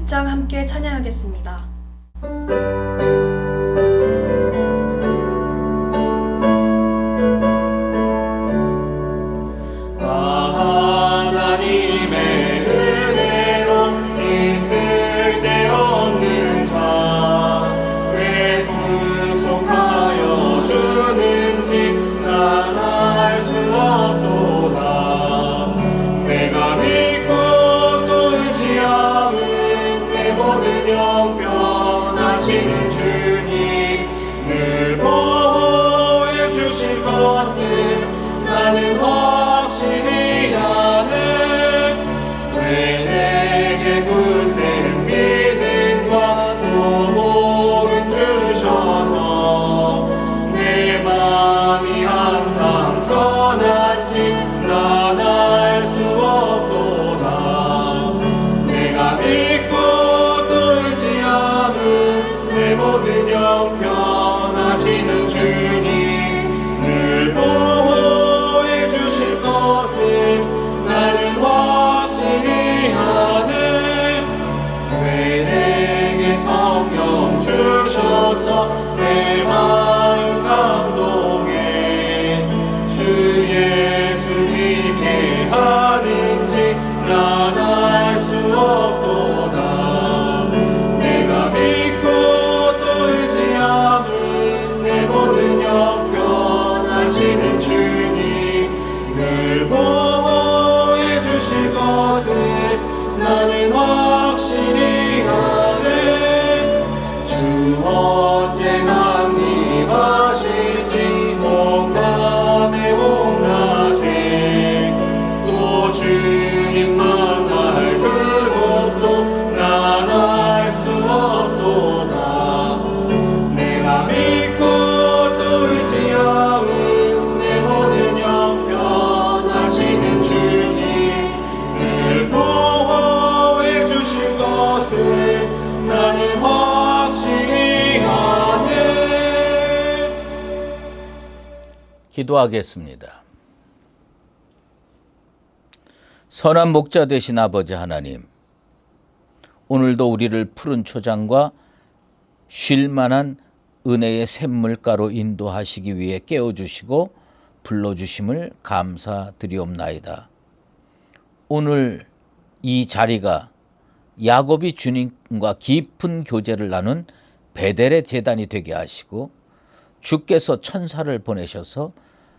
10장 함께 찬양하겠습니다. 기도하겠습니다. 선한 목자 되신 아버지 하나님, 오늘도 우리를 푸른 초장과 쉴만한 은혜의 샘물가로 인도하시기 위해 깨워주시고 불러주심을 감사드리옵나이다. 오늘 이 자리가 야곱이 주님과 깊은 교제를 나눈 베델의 제단이 되게 하시고 주께서 천사를 보내셔서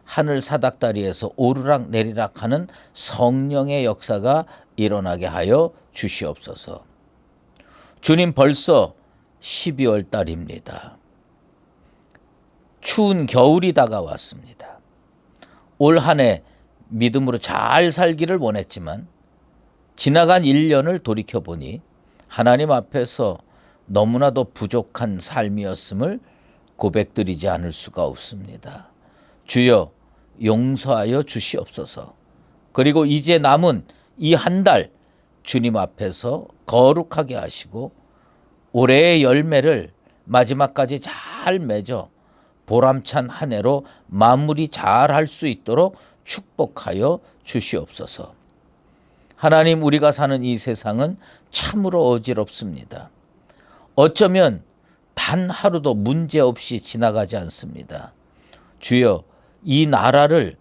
하늘 사닥다리에서 오르락 내리락 하는 성령의 역사가 일어나게 하여 주시옵소서. 주님, 벌써 12월 달입니다. 추운 겨울이 다가왔습니다. 올 한 해 믿음으로 잘 살기를 원했지만 지나간 1년을 돌이켜보니 하나님 앞에서 너무나도 부족한 삶이었음을 고백드리지 않을 수가 없습니다. 주여, 용서하여 주시옵소서. 그리고 이제 남은 이 한 달 주님 앞에서 거룩하게 하시고 올해의 열매를 마지막까지 잘 맺어 보람찬 한 해로 마무리 잘 할 수 있도록 축복하여 주시옵소서. 하나님, 우리가 사는 이 세상은 참으로 어지럽습니다. 어쩌면 단 하루도 문제없이 지나가지 않습니다. 주여, 이 나라를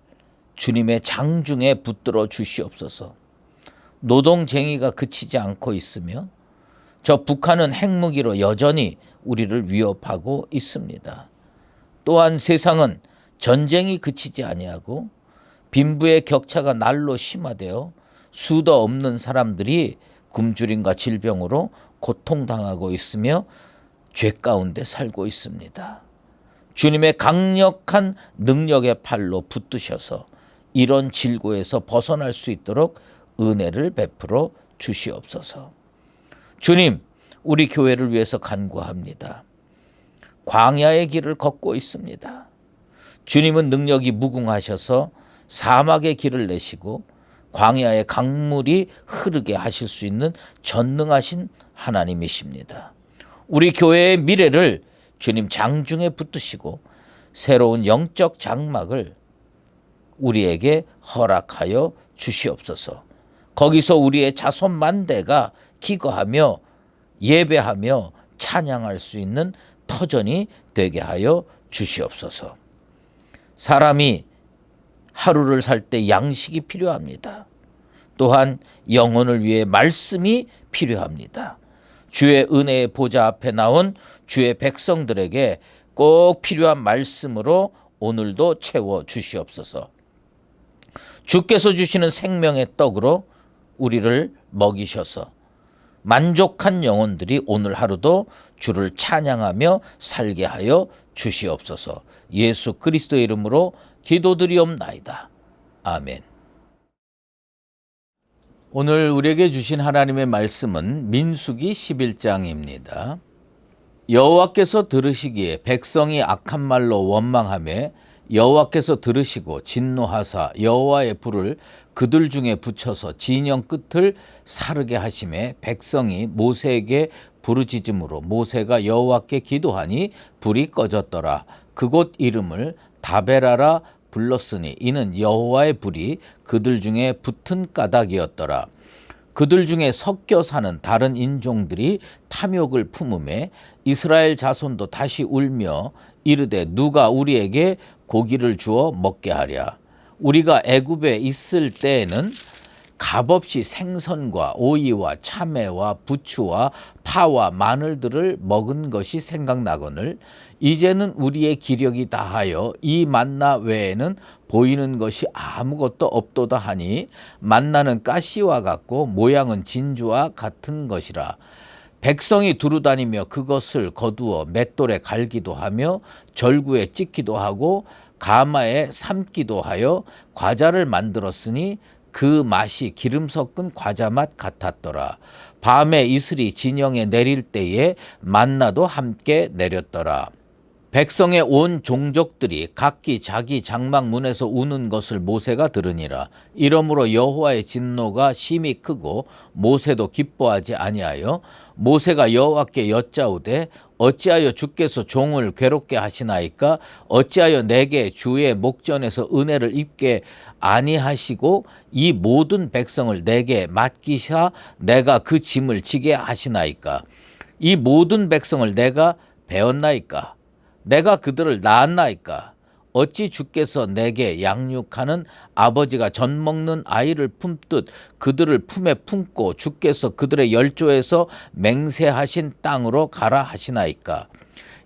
주님의 장중에 붙들어 주시옵소서. 노동쟁의가 그치지 않고 있으며 저 북한은 핵무기로 여전히 우리를 위협하고 있습니다. 또한 세상은 전쟁이 그치지 아니하고 빈부의 격차가 날로 심화되어 수도 없는 사람들이 굶주림과 질병으로 고통당하고 있으며 죄 가운데 살고 있습니다. 주님의 강력한 능력의 팔로 붙드셔서 이런 질고에서 벗어날 수 있도록 은혜를 베풀어 주시옵소서. 주님, 우리 교회를 위해서 간구합니다. 광야의 길을 걷고 있습니다. 주님은 능력이 무궁하셔서 사막의 길을 내시고 광야의 강물이 흐르게 하실 수 있는 전능하신 하나님이십니다. 우리 교회의 미래를 주님 장중에 붙드시고 새로운 영적 장막을 우리에게 허락하여 주시옵소서. 거기서 우리의 자손 만대가 기거하며 예배하며 찬양할 수 있는 터전이 되게 하여 주시옵소서. 사람이 하루를 살 때 양식이 필요합니다. 또한 영혼을 위해 말씀이 필요합니다. 주의 은혜의 보좌 앞에 나온 주의 백성들에게 꼭 필요한 말씀으로 오늘도 채워 주시옵소서. 주께서 주시는 생명의 떡으로 우리를 먹이셔서 만족한 영혼들이 오늘 하루도 주를 찬양하며 살게 하여 주시옵소서. 예수 그리스도의 이름으로 기도드리옵나이다. 아멘. 오늘 우리에게 주신 하나님의 말씀은 민수기 11장입니다. 여호와께서 들으시기에 백성이 악한 말로 원망하며 여호와께서 들으시고 진노하사 여호와의 불을 그들 중에 붙여서 진영 끝을 사르게 하시매 백성이 모세에게 부르짖음으로 모세가 여호와께 기도하니 불이 꺼졌더라. 그곳 이름을 다베라라 불렀으니 이는 여호와의 불이 그들 중에 붙은 까닭이었더라. 그들 중에 섞여 사는 다른 인종들이 탐욕을 품음에 이스라엘 자손도 다시 울며 이르되 누가 우리에게 고기를 주어 먹게 하랴. 우리가 애굽에 있을 때에는 값없이 생선과 오이와 참외와 부추와 파와 마늘들을 먹은 것이 생각나거늘 이제는 우리의 기력이 다하여 이 만나 외에는 보이는 것이 아무것도 없도다 하니 만나는 가시와 같고 모양은 진주와 같은 것이라. 백성이 두루다니며 그것을 거두어 맷돌에 갈기도 하며 절구에 찢기도 하고 가마에 삶기도 하여 과자를 만들었으니 그 맛이 기름 섞은 과자 맛 같았더라. 밤에 이슬이 진영에 내릴 때에 만나도 함께 내렸더라. 백성의 온 종족들이 각기 자기 장막 문에서 우는 것을 모세가 들으니라. 이러므로 여호와의 진노가 심히 크고 모세도 기뻐하지 아니하여 모세가 여호와께 여짜오되 어찌하여 주께서 종을 괴롭게 하시나이까? 어찌하여 내게 주의 목전에서 은혜를 입게 아니하시고 이 모든 백성을 내게 맡기사 내가 그 짐을 지게 하시나이까? 이 모든 백성을 내가 배웠나이까? 내가 그들을 낳았나이까? 어찌 주께서 내게 양육하는 아버지가 젖 먹는 아이를 품듯 그들을 품에 품고 주께서 그들의 열조에서 맹세하신 땅으로 가라 하시나이까?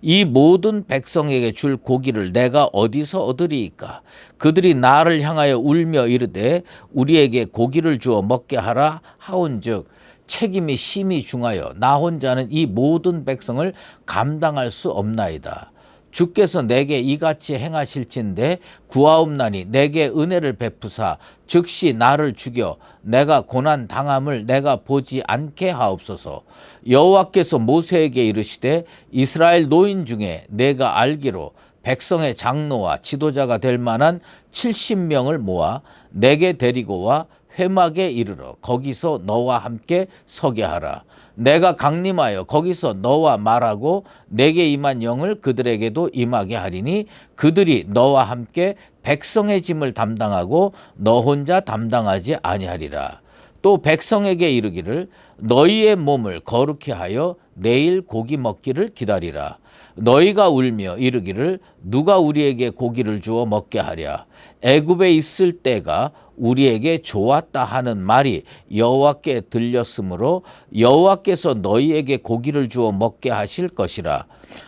이 모든 백성에게 줄 고기를 내가 어디서 얻으리이까? 그들이 나를 향하여 울며 이르되 우리에게 고기를 주어 먹게 하라 하온즉 책임이 심히 중하여 나 혼자는 이 모든 백성을 감당할 수 없나이다. 주께서 내게 이같이 행하실진대 구하옵나니 내게 은혜를 베푸사 즉시 나를 죽여 내가 고난 당함을 내가 보지 않게 하옵소서. 여호와께서 모세에게 이르시되 이스라엘 노인 중에 내가 알기로 백성의 장로와 지도자가 될 만한 70명을 모아 내게 데리고 와 회막에 이르러 거기서 너와 함께 서게 하라. 내가 강림하여 거기서 너와 말하고 내게 임한 영을 그들에게도 임하게 하리니 그들이 너와 함께 백성의 짐을 담당하고 너 혼자 담당하지 아니하리라. 또 백성에게 이르기를 너희의 몸을 거룩히 하여 내일 고기 먹기를 기다리라. 너희가 울며 이르기를 누가 우리에게 고기를 주어 먹게 하랴. 애굽에 있을 때가 우리에게 좋았다 하는 말이 여호와께 들렸으므로 여호와께서 너희에게 고기를 주어 먹게 하실 것이라.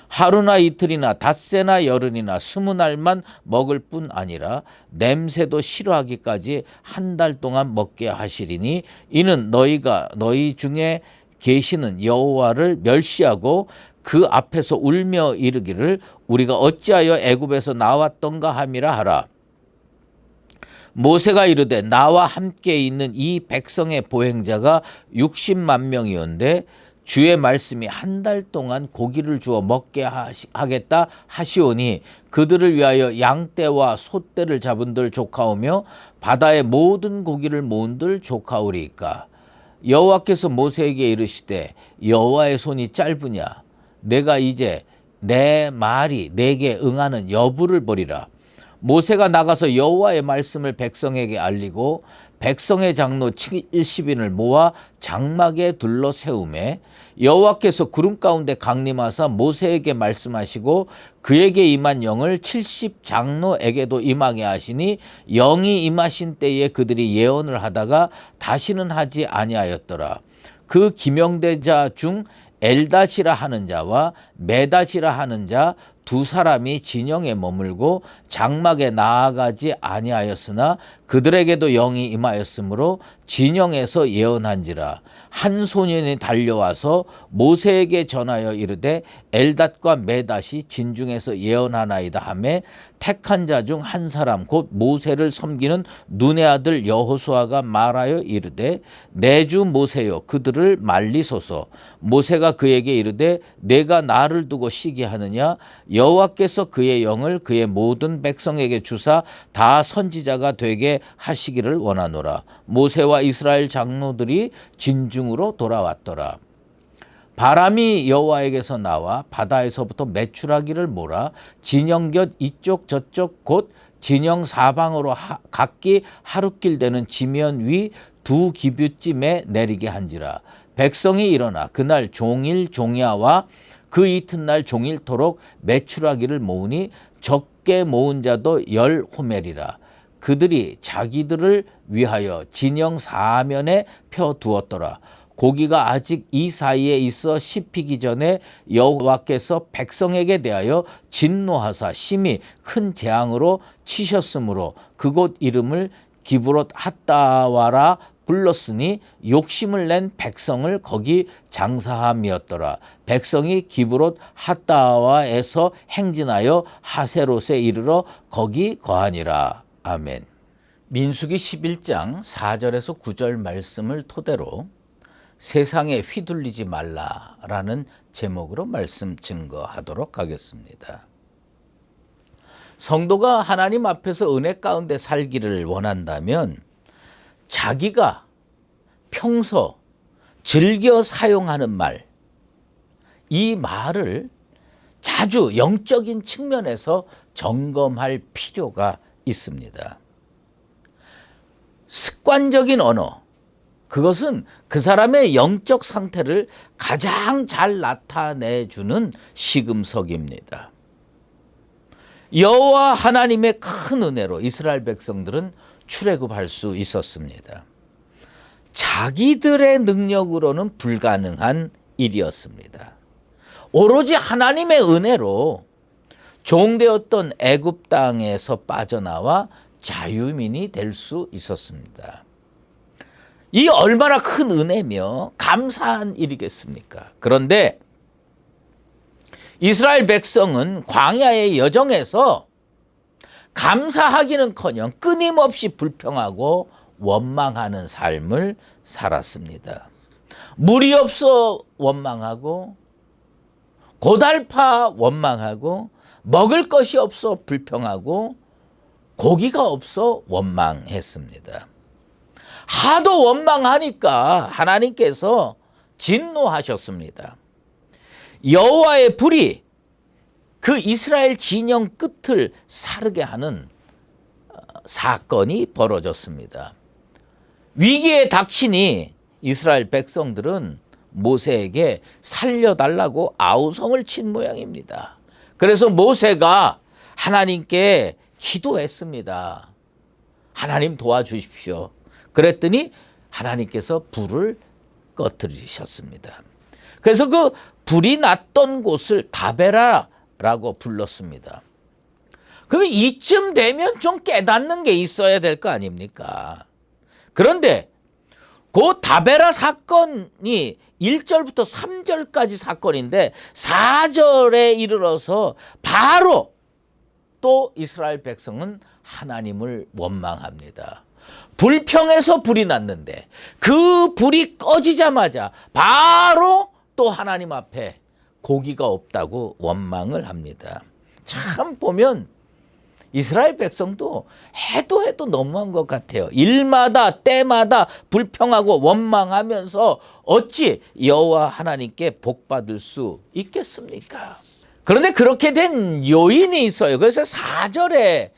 하루나 이틀이나 닷새나 열흘이나 20날만 먹을 뿐 아니라 냄새도 싫어하기까지 한 달 동안 먹게 하시리니 이는 너희가 너희 중에 계시는 여호와를 멸시하고 그 앞에서 울며 이르기를 우리가 어찌하여 애굽에서 나왔던가 함이라 하라. 모세가 이르되 나와 함께 있는 이 백성의 보행자가 60만 명이온데 주의 말씀이 한 달 동안 고기를 주어 먹게 하겠다 하시오니 그들을 위하여 양떼와 소떼를 잡은들 조카오며 바다의 모든 고기를 모은들 조카오리이까. 여호와께서 모세에게 이르시되 여호와의 손이 짧으냐 내가 이제 내 말이 내게 응하는 여부를 보리라. 모세가 나가서 여호와의 말씀을 백성에게 알리고 백성의 장로 70인을 모아 장막에 둘러 세우매 여호와께서 구름 가운데 강림하사 모세에게 말씀하시고 그에게 임한 영을 70장로에게도 임하게 하시니 영이 임하신 때에 그들이 예언을 하다가 다시는 하지 아니하였더라. 그 기명대자 중 엘닷이라 하는 자와 메닷이라 하는 자 두 사람이 진영에 머물고 장막에 나아가지 아니하였으나 그들에게도 영이 임하였으므로 진영에서 예언한지라. 한 소년이 달려와서 모세에게 전하여 이르되 엘닷과 메닷이 진중에서 예언하나이다 하매 택한 자 중 한 사람 곧 모세를 섬기는 눈의 아들 여호수아가 말하여 이르되 내 주 모세여 그들을 말리소서. 모세가 그에게 이르되 내가 나를 두고 시기하느냐. 여호와께서 그의 영을 그의 모든 백성에게 주사 다 선지자가 되게 하시기를 원하노라. 모세와 이스라엘 장로들이 진중으로 돌아왔더라. 바람이 여호와에게서 나와 바다에서부터 메추라기를 몰아 진영 곁 이쪽 저쪽 곧 진영 사방으로 각기 하룻길 되는 지면 위 두 기둣쯤에 내리게 한지라. 백성이 일어나 그날 종일 종야와 그 이튿날 종일토록 메추라기를 모으니 적게 모은 자도 10호멜이라. 그들이 자기들을 위하여 진영 사면에 펴두었더라. 고기가 아직 이 사이에 있어 씹히기 전에 여호와께서 백성에게 대하여 진노하사 심히 큰 재앙으로 치셨으므로 그곳 이름을 기브롯 핫다와라 불렀으니 욕심을 낸 백성을 거기 장사함이었더라. 백성이 기브롯 핫다와에서 행진하여 하세롯에 이르러 거기 거하니라. 아멘. 민수기 11장 4절에서 9절 말씀을 토대로 세상에 휘둘리지 말라라는 제목으로 말씀 증거하도록 하겠습니다. 성도가 하나님 앞에서 은혜 가운데 살기를 원한다면 자기가 평소 즐겨 사용하는 말, 이 말을 자주 영적인 측면에서 점검할 필요가 있습니다. 습관적인 언어, 그것은 그 사람의 영적 상태를 가장 잘 나타내주는 시금석입니다. 여호와 하나님의 큰 은혜로 이스라엘 백성들은 출애굽할 수 있었습니다. 자기들의 능력으로는 불가능한 일이었습니다. 오로지 하나님의 은혜로 종되었던 애굽 땅에서 빠져나와 자유민이 될 수 있었습니다. 이 얼마나 큰 은혜며 감사한 일이겠습니까? 그런데 이스라엘 백성은 광야의 여정에서 감사하기는커녕 끊임없이 불평하고 원망하는 삶을 살았습니다. 물이 없어 원망하고 고달파 원망하고 먹을 것이 없어 불평하고 고기가 없어 원망했습니다. 하도 원망하니까 하나님께서 진노하셨습니다. 여호와의 불이 그 이스라엘 진영 끝을 사르게 하는 사건이 벌어졌습니다. 위기에 닥치니 이스라엘 백성들은 모세에게 살려달라고 아우성을 친 모양입니다. 그래서 모세가 하나님께 기도했습니다. 하나님 도와주십시오. 그랬더니 하나님께서 불을 꺼뜨리셨습니다. 그래서 그 불이 났던 곳을 다베라라고 불렀습니다. 그럼 이쯤 되면 좀 깨닫는 게 있어야 될 거 아닙니까? 그런데 그 다베라 사건이 1절부터 3절까지 사건인데 4절에 이르러서 바로 또 이스라엘 백성은 하나님을 원망합니다. 불평해서 불이 났는데 그 불이 꺼지자마자 바로 또 하나님 앞에 고기가 없다고 원망을 합니다. 참 보면 이스라엘 백성도 해도 너무한 것 같아요. 일마다 때마다 불평하고 원망하면서 어찌 여호와 하나님께 복받을 수 있겠습니까? 그런데 그렇게 된 요인이 있어요. 그래서 4절에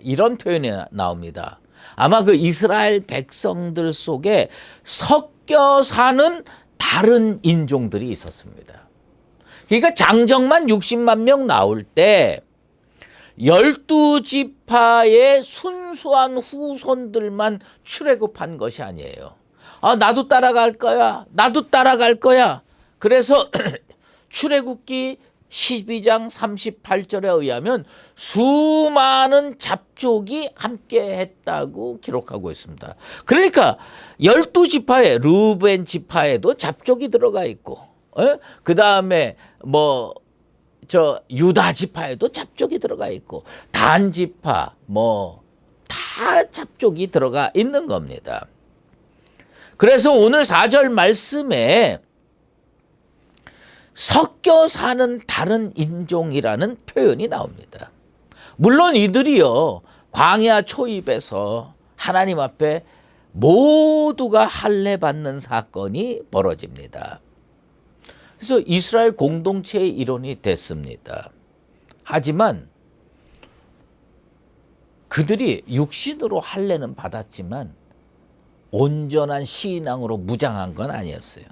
이런 표현이 나옵니다. 아마 그 이스라엘 백성들 속에 섞여 사는 다른 인종들이 있었습니다. 그러니까 장정만 60만 명 나올 때 12지파의 순수한 후손들만 출애굽한 것이 아니에요. 나도 따라갈 거야. 나도 따라갈 거야. 그래서 출애굽기 12장 38절에 의하면 수많은 잡족이 함께 했다고 기록하고 있습니다. 그러니까 12지파에 르우벤 지파에도 잡족이 들어가 있고, 그 다음에 유다 지파에도 잡족이 들어가 있고, 단 지파 다 잡족이 들어가 있는 겁니다. 그래서 오늘 4절 말씀에 섞여 사는 다른 인종이라는 표현이 나옵니다. 물론 이들이요, 광야 초입에서 하나님 앞에 모두가 할례 받는 사건이 벌어집니다. 그래서 이스라엘 공동체의 일원이 됐습니다. 하지만 그들이 육신으로 할례는 받았지만 온전한 신앙으로 무장한 건 아니었어요.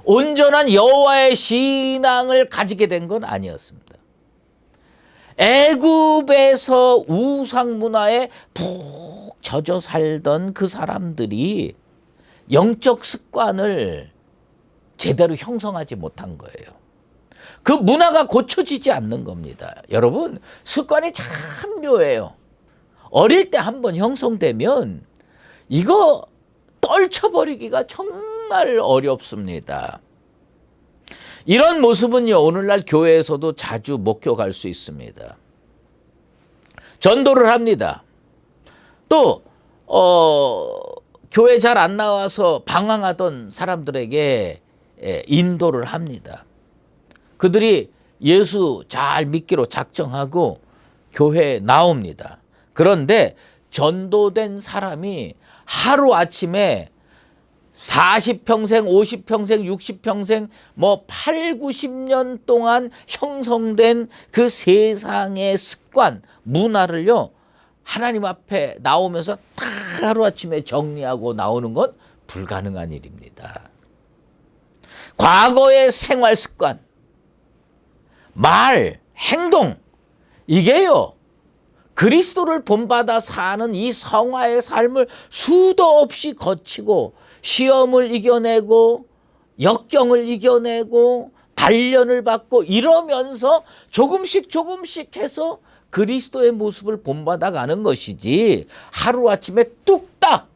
온전한 여호와의 신앙을 가지게 된 건 아니었습니다. 애굽에서 우상 문화에 푹 젖어 살던 그 사람들이 영적 습관을 제대로 형성하지 못한 거예요. 그 문화가 고쳐지지 않는 겁니다. 여러분, 습관이 참 묘해요. 어릴 때 한번 형성되면 이거 떨쳐버리기가 정말 어렵습니다. 이런 모습은요, 오늘날 교회에서도 자주 목격할 수 있습니다. 전도를 합니다. 또 교회 잘 안 나와서 방황하던 사람들에게 인도를 합니다. 그들이 예수 잘 믿기로 작정하고 교회에 나옵니다. 그런데 전도된 사람이 하루아침에 40평생, 50평생, 60평생, 8, 90년 동안 형성된 그 세상의 습관, 문화를요, 하나님 앞에 나오면서 다 하루아침에 정리하고 나오는 건 불가능한 일입니다. 과거의 생활 습관, 말, 행동, 이게요, 그리스도를 본받아 사는 이 성화의 삶을 수도 없이 거치고 시험을 이겨내고 역경을 이겨내고 단련을 받고 이러면서 조금씩 해서 그리스도의 모습을 본받아 가는 것이지, 하루아침에 뚝딱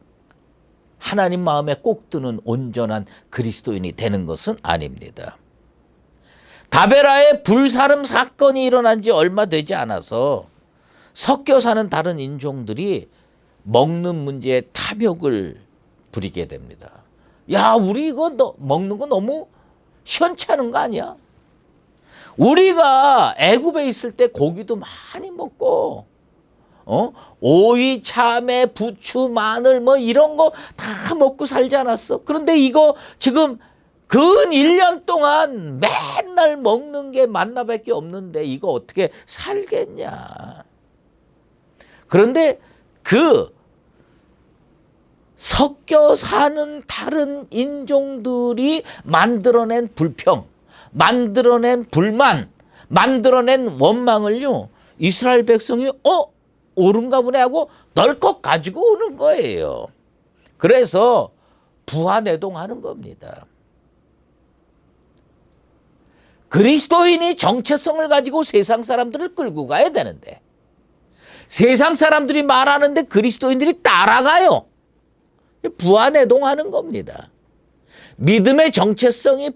하나님 마음에 꼭 드는 온전한 그리스도인이 되는 것은 아닙니다. 다베라의 불사름 사건이 일어난 지 얼마 되지 않아서 섞여 사는 다른 인종들이 먹는 문제에 탐욕을 부리게 됩니다. 야, 우리 이거 먹는 거 너무 시원찮은 거 아니야? 우리가 애굽에 있을 때 고기도 많이 먹고, 오이, 참외, 부추, 마늘 이런 거 다 먹고 살지 않았어? 그런데 이거 지금 근 1년 동안 맨날 먹는 게 만나밖에 없는데 이거 어떻게 살겠냐? 그런데 그 섞여 사는 다른 인종들이 만들어낸 불평, 만들어낸 불만, 만들어낸 원망을요, 이스라엘 백성이 옳은가 보네 하고 널컥 가지고 오는 거예요. 그래서 부하내동하는 겁니다. 그리스도인이 정체성을 가지고 세상 사람들을 끌고 가야 되는데, 세상 사람들이 말하는데 그리스도인들이 따라가요. 부하내동하는 겁니다. 믿음의 정체성이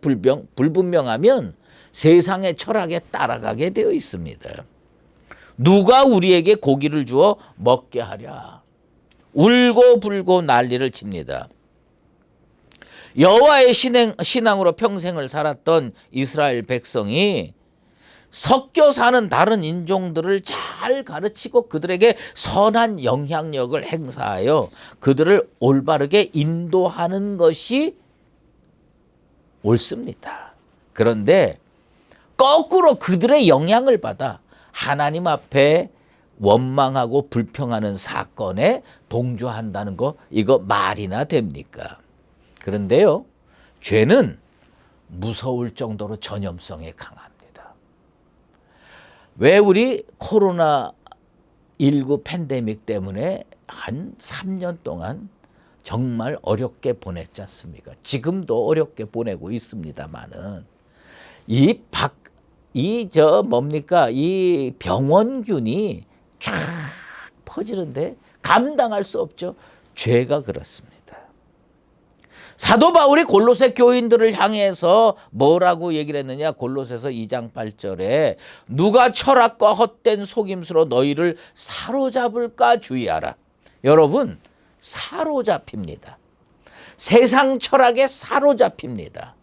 불분명하면 세상의 철학에 따라가게 되어 있습니다. 누가 우리에게 고기를 주어 먹게 하랴. 울고 불고 난리를 칩니다. 여호와의 신앙으로 평생을 살았던 이스라엘 백성이 섞여 사는 다른 인종들을 잘 가르치고 그들에게 선한 영향력을 행사하여 그들을 올바르게 인도하는 것이 옳습니다. 그런데 거꾸로 그들의 영향을 받아 하나님 앞에 원망하고 불평하는 사건에 동조한다는 거 이거 말이나 됩니까? 그런데요, 죄는 무서울 정도로 전염성에 강합니다. 왜 우리 코로나19 팬데믹 때문에 한 3년 동안 정말 어렵게 보냈지 않습니까? 지금도 어렵게 보내고 있습니다만은 이 병원균이 쫙 퍼지는데 감당할 수 없죠. 죄가 그렇습니다. 사도 바울이 골로새 교인들을 향해서 뭐라고 얘기를 했느냐? 골로새서 2장 8절에 누가 철학과 헛된 속임수로 너희를 사로잡을까 주의하라. 여러분, 사로잡힙니다. 세상 철학에 사로잡힙니다.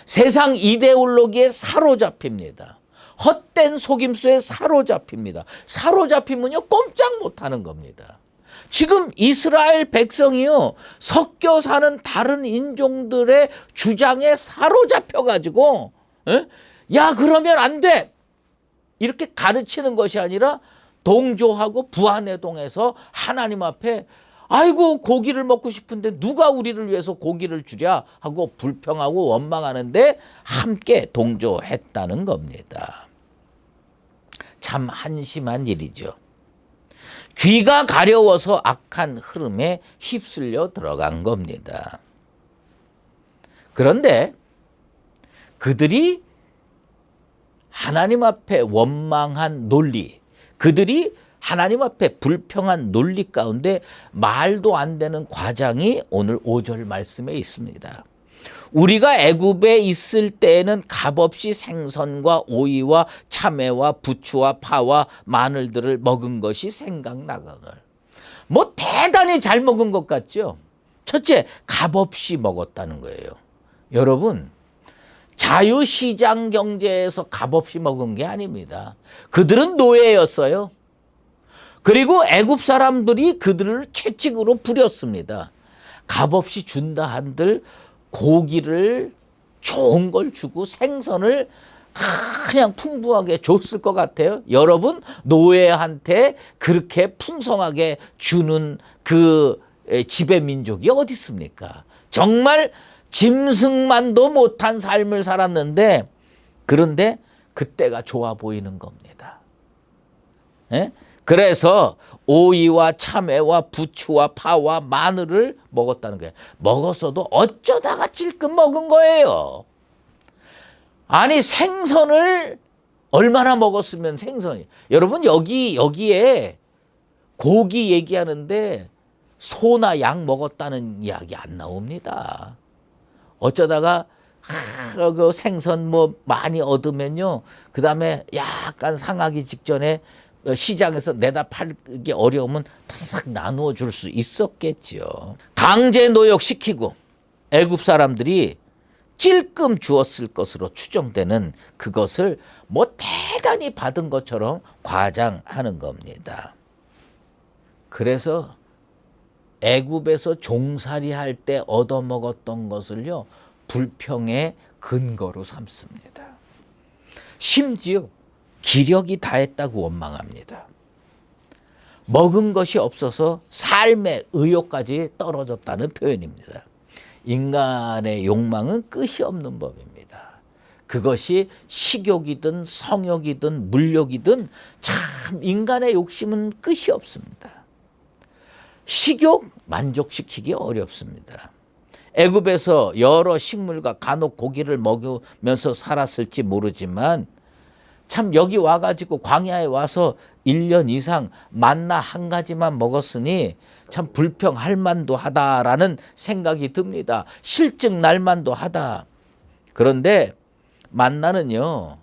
세상 이데올로기에 사로잡힙니다. 헛된 속임수에 사로잡힙니다. 사로잡히면요 꼼짝 못하는 겁니다. 지금 이스라엘 백성이요 섞여 사는 다른 인종들의 주장에 사로잡혀가지고 야 그러면 안 돼 이렇게 가르치는 것이 아니라 동조하고 부안해동해서 하나님 앞에 아이고 고기를 먹고 싶은데 누가 우리를 위해서 고기를 주랴 하고 불평하고 원망하는데 함께 동조했다는 겁니다. 참 한심한 일이죠. 귀가 가려워서 악한 흐름에 휩쓸려 들어간 겁니다. 그런데 그들이 하나님 앞에 원망한 논리, 그들이 하나님 앞에 불평한 논리 가운데 말도 안 되는 과장이 오늘 5절 말씀에 있습니다. 우리가 애굽에 있을 때에는 값없이 생선과 오이와 참외와 부추와 파와 마늘들을 먹은 것이 생각나거늘. 뭐 대단히 잘 먹은 것 같죠? 첫째, 값없이 먹었다는 거예요. 여러분, 자유시장 경제에서 값없이 먹은 게 아닙니다. 그들은 노예였어요. 그리고 애굽 사람들이 그들을 채찍으로 부렸습니다. 값없이 준다 한들 고기를 좋은 걸 주고 생선을 그냥 풍부하게 줬을 것 같아요. 여러분, 노예한테 그렇게 풍성하게 주는 그 지배 민족이 어디 있습니까? 정말 짐승만도 못한 삶을 살았는데 그런데 그때가 좋아 보이는 겁니다. 예? 그래서 오이와 참외와 부추와 파와 마늘을 먹었다는 거예요. 먹었어도 어쩌다가 찔끔 먹은 거예요. 아니 생선을 얼마나 먹었으면 생선이. 여러분 여기에 고기 얘기하는데 소나 양 먹었다는 이야기 안 나옵니다. 어쩌다가 그 생선 뭐 많이 얻으면요. 그다음에 약간 상하기 직전에 시장에서 내다 팔기 어려우면 탁 나누어 줄 수 있었겠죠. 강제 노역시키고 애굽 사람들이 찔끔 주었을 것으로 추정되는 그것을 뭐 대단히 받은 것처럼 과장하는 겁니다. 그래서 애굽에서 종살이 할 때 얻어먹었던 것을요 불평의 근거로 삼습니다. 심지어 기력이 다했다고 원망합니다. 먹은 것이 없어서 삶의 의욕까지 떨어졌다는 표현입니다. 인간의 욕망은 끝이 없는 법입니다. 그것이 식욕이든 성욕이든 물욕이든 참 인간의 욕심은 끝이 없습니다. 식욕 만족시키기 어렵습니다. 애굽에서 여러 식물과 간혹 고기를 먹으면서 살았을지 모르지만 참 여기 와가지고 광야에 와서 1년 이상 만나 한 가지만 먹었으니 참 불평할 만도 하다라는 생각이 듭니다. 실증 날 만도 하다. 그런데 만나는요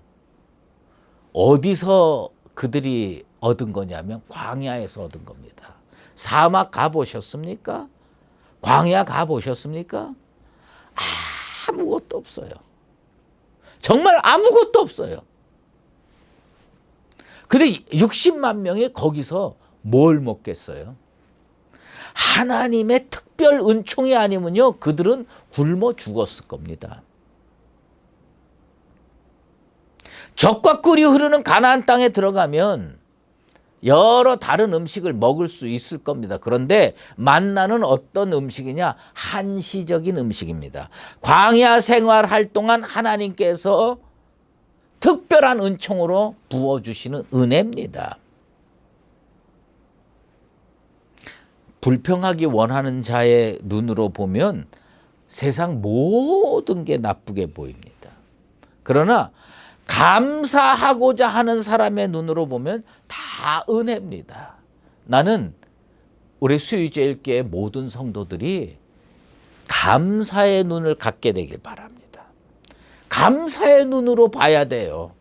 어디서 그들이 얻은 거냐면 광야에서 얻은 겁니다. 사막 가보셨습니까? 광야 가보셨습니까? 아무것도 없어요. 정말 아무것도 없어요. 근데 60만 명이 거기서 뭘 먹겠어요? 하나님의 특별 은총이 아니면요 그들은 굶어 죽었을 겁니다. 젖과 꿀이 흐르는 가나안 땅에 들어가면 여러 다른 음식을 먹을 수 있을 겁니다. 그런데 만나는 어떤 음식이냐? 한시적인 음식입니다. 광야 생활할 동안 하나님께서 특별한 은총으로 부어주시는 은혜입니다. 불평하기 원하는 자의 눈으로 보면 세상 모든 게 나쁘게 보입니다. 그러나 감사하고자 하는 사람의 눈으로 보면 다 은혜입니다. 나는 우리 수유제일교회 모든 성도들이 감사의 눈을 갖게 되길 바랍니다. 감사의 눈으로 봐야 돼요.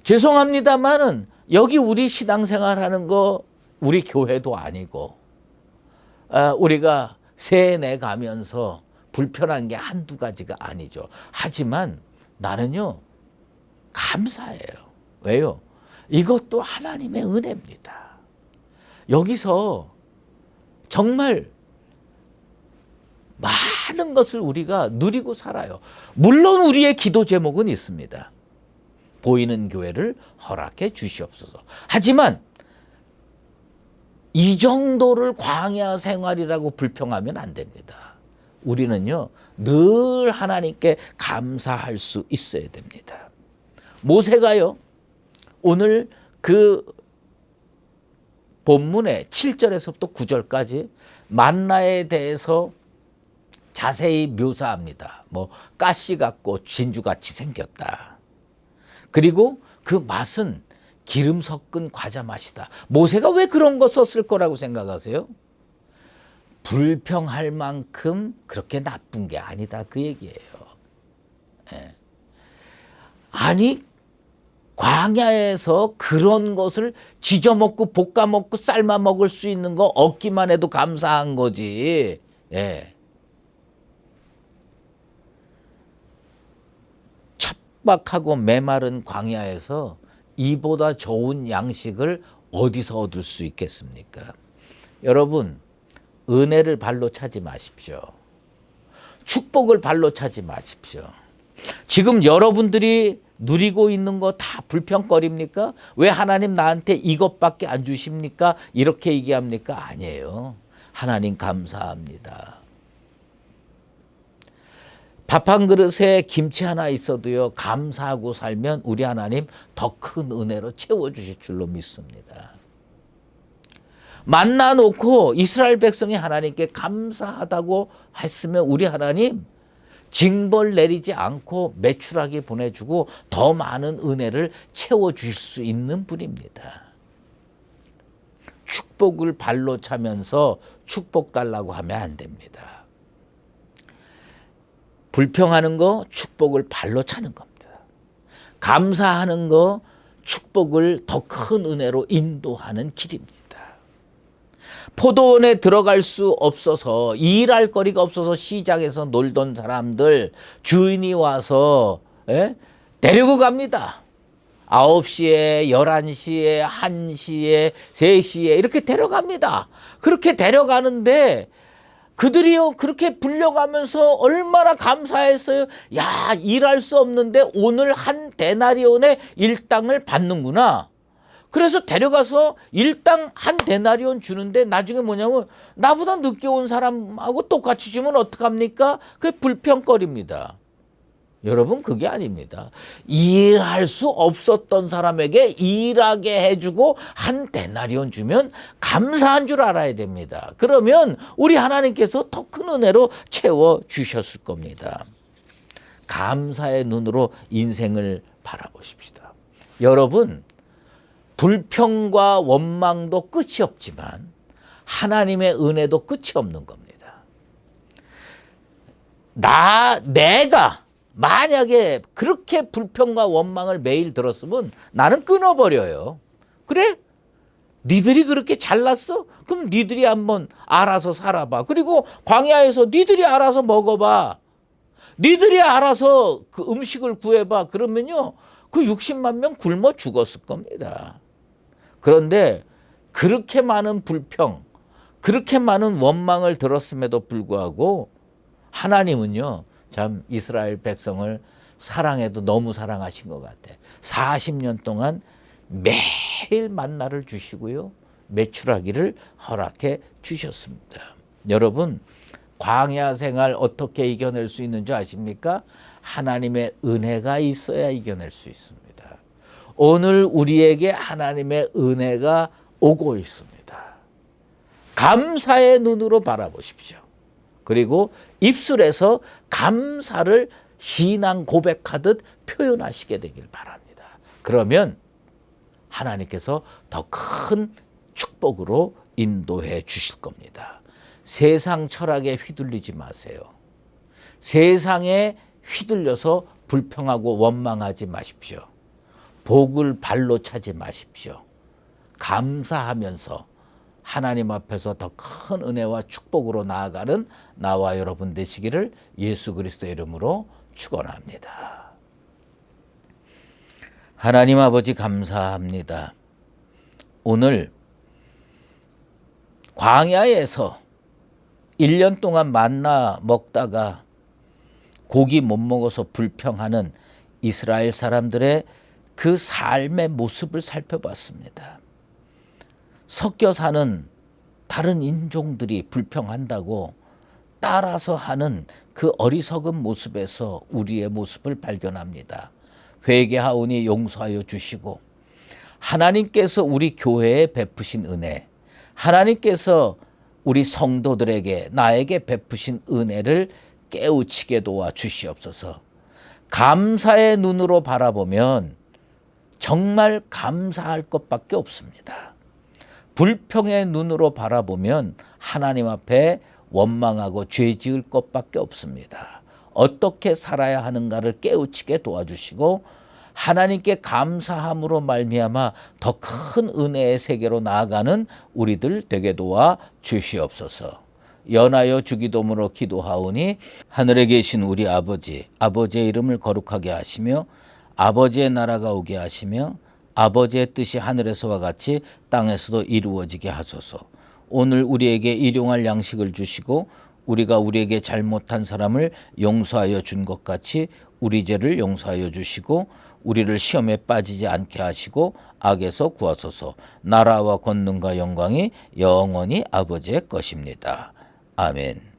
죄송합니다만은 여기 우리 신앙생활하는 거 우리 교회도 아니고 우리가 새해 내 가면서 불편한 게 한두 가지가 아니죠. 하지만 나는요 감사해요. 왜요? 이것도 하나님의 은혜입니다. 여기서 정말 많은 것을 우리가 누리고 살아요. 물론 우리의 기도 제목은 있습니다. 보이는 교회를 허락해 주시옵소서. 하지만 이 정도를 광야 생활이라고 불평하면 안 됩니다. 우리는요 늘 하나님께 감사할 수 있어야 됩니다. 모세가요 오늘 그 본문의 7절에서부터 9절까지 만나에 대해서 자세히 묘사합니다. 뭐 가시 같고 진주같이 생겼다. 그리고 그 맛은 기름 섞은 과자 맛이다. 모세가 왜 그런 거 썼을 거라고 생각하세요? 불평할 만큼 그렇게 나쁜 게 아니다 그 얘기예요. 예. 아니 광야에서 그런 것을 지져 먹고 볶아 먹고 삶아 먹을 수 있는 거 얻기만 해도 감사한 거지. 예. 척박하고 메마른 광야에서 이보다 좋은 양식을 어디서 얻을 수 있겠습니까? 여러분 은혜를 발로 차지 마십시오. 축복을 발로 차지 마십시오. 지금 여러분들이 누리고 있는 거 다 불평거립니까? 왜 하나님 나한테 이것밖에 안 주십니까? 이렇게 얘기합니까? 아니에요. 하나님 감사합니다. 밥 한 그릇에 김치 하나 있어도요 감사하고 살면 우리 하나님 더 큰 은혜로 채워주실 줄로 믿습니다. 만나 놓고 이스라엘 백성이 하나님께 감사하다고 했으면 우리 하나님 징벌 내리지 않고 매출하게 보내주고 더 많은 은혜를 채워주실 수 있는 분입니다. 축복을 발로 차면서 축복 달라고 하면 안 됩니다. 불평하는 거 축복을 발로 차는 겁니다. 감사하는 거 축복을 더 큰 은혜로 인도하는 길입니다. 포도원에 들어갈 수 없어서 일할 거리가 없어서 시장에서 놀던 사람들 주인이 와서 데리고 갑니다. 9시에 11시에 1시에 3시에 이렇게 데려갑니다. 그렇게 데려가는데 그들이요 그렇게 불려가면서 얼마나 감사했어요. 야 일할 수 없는데 오늘 한 데나리온의 일당을 받는구나. 그래서 데려가서 일당 한 데나리온 주는데 나중에 뭐냐면 나보다 늦게 온 사람하고 똑같이 주면 어떡합니까? 그게 불평거립니다. 여러분 그게 아닙니다. 일할 수 없었던 사람에게 일하게 해주고 한 데나리온 주면 감사한 줄 알아야 됩니다. 그러면 우리 하나님께서 더 큰 은혜로 채워주셨을 겁니다. 감사의 눈으로 인생을 바라보십시다. 여러분 불평과 원망도 끝이 없지만 하나님의 은혜도 끝이 없는 겁니다. 내가 만약에 그렇게 불평과 원망을 매일 들었으면 나는 끊어버려요. 그래? 니들이 그렇게 잘났어? 그럼 니들이 한번 알아서 살아봐. 그리고 광야에서 니들이 알아서 먹어봐. 니들이 알아서 그 음식을 구해봐. 그러면요 그 60만 명 굶어 죽었을 겁니다. 그런데 그렇게 많은 불평, 그렇게 많은 원망을 들었음에도 불구하고 하나님은요 참 이스라엘 백성을 사랑해도 너무 사랑하신 것 같아. 40년 동안 매일 만나를 주시고요. 매출하기를 허락해 주셨습니다. 여러분, 광야 생활 어떻게 이겨낼 수 있는 줄 아십니까? 하나님의 은혜가 있어야 이겨낼 수 있습니다. 오늘 우리에게 하나님의 은혜가 오고 있습니다. 감사의 눈으로 바라보십시오. 그리고 입술에서 감사를 신앙 고백하듯 표현하시게 되길 바랍니다. 그러면 하나님께서 더 큰 축복으로 인도해 주실 겁니다. 세상 철학에 휘둘리지 마세요. 세상에 휘둘려서 불평하고 원망하지 마십시오. 복을 발로 차지 마십시오. 감사하면서 하나님 앞에서 더 큰 은혜와 축복으로 나아가는 나와 여러분 되시기를 예수 그리스도의 이름으로 축원합니다. 하나님 아버지 감사합니다. 오늘 광야에서 1년 동안 만나 먹다가 고기 못 먹어서 불평하는 이스라엘 사람들의 그 삶의 모습을 살펴봤습니다. 섞여 사는 다른 인종들이 불평한다고 따라서 하는 그 어리석은 모습에서 우리의 모습을 발견합니다. 회개하오니 용서하여 주시고 하나님께서 우리 교회에 베푸신 은혜, 하나님께서 우리 성도들에게 나에게 베푸신 은혜를 깨우치게 도와 주시옵소서. 감사의 눈으로 바라보면 정말 감사할 것밖에 없습니다. 불평의 눈으로 바라보면 하나님 앞에 원망하고 죄 지을 것밖에 없습니다. 어떻게 살아야 하는가를 깨우치게 도와주시고 하나님께 감사함으로 말미암아 더 큰 은혜의 세계로 나아가는 우리들 되게 도와 주시옵소서. 연하여 주기도문으로 기도하오니 하늘에 계신 우리 아버지, 아버지의 이름을 거룩하게 하시며 아버지의 나라가 오게 하시며 아버지의 뜻이 하늘에서와 같이 땅에서도 이루어지게 하소서. 오늘 우리에게 일용할 양식을 주시고 우리가 우리에게 잘못한 사람을 용서하여 준 것 같이 우리 죄를 용서하여 주시고 우리를 시험에 빠지지 않게 하시고 악에서 구하소서. 나라와 권능과 영광이 영원히 아버지의 것입니다. 아멘.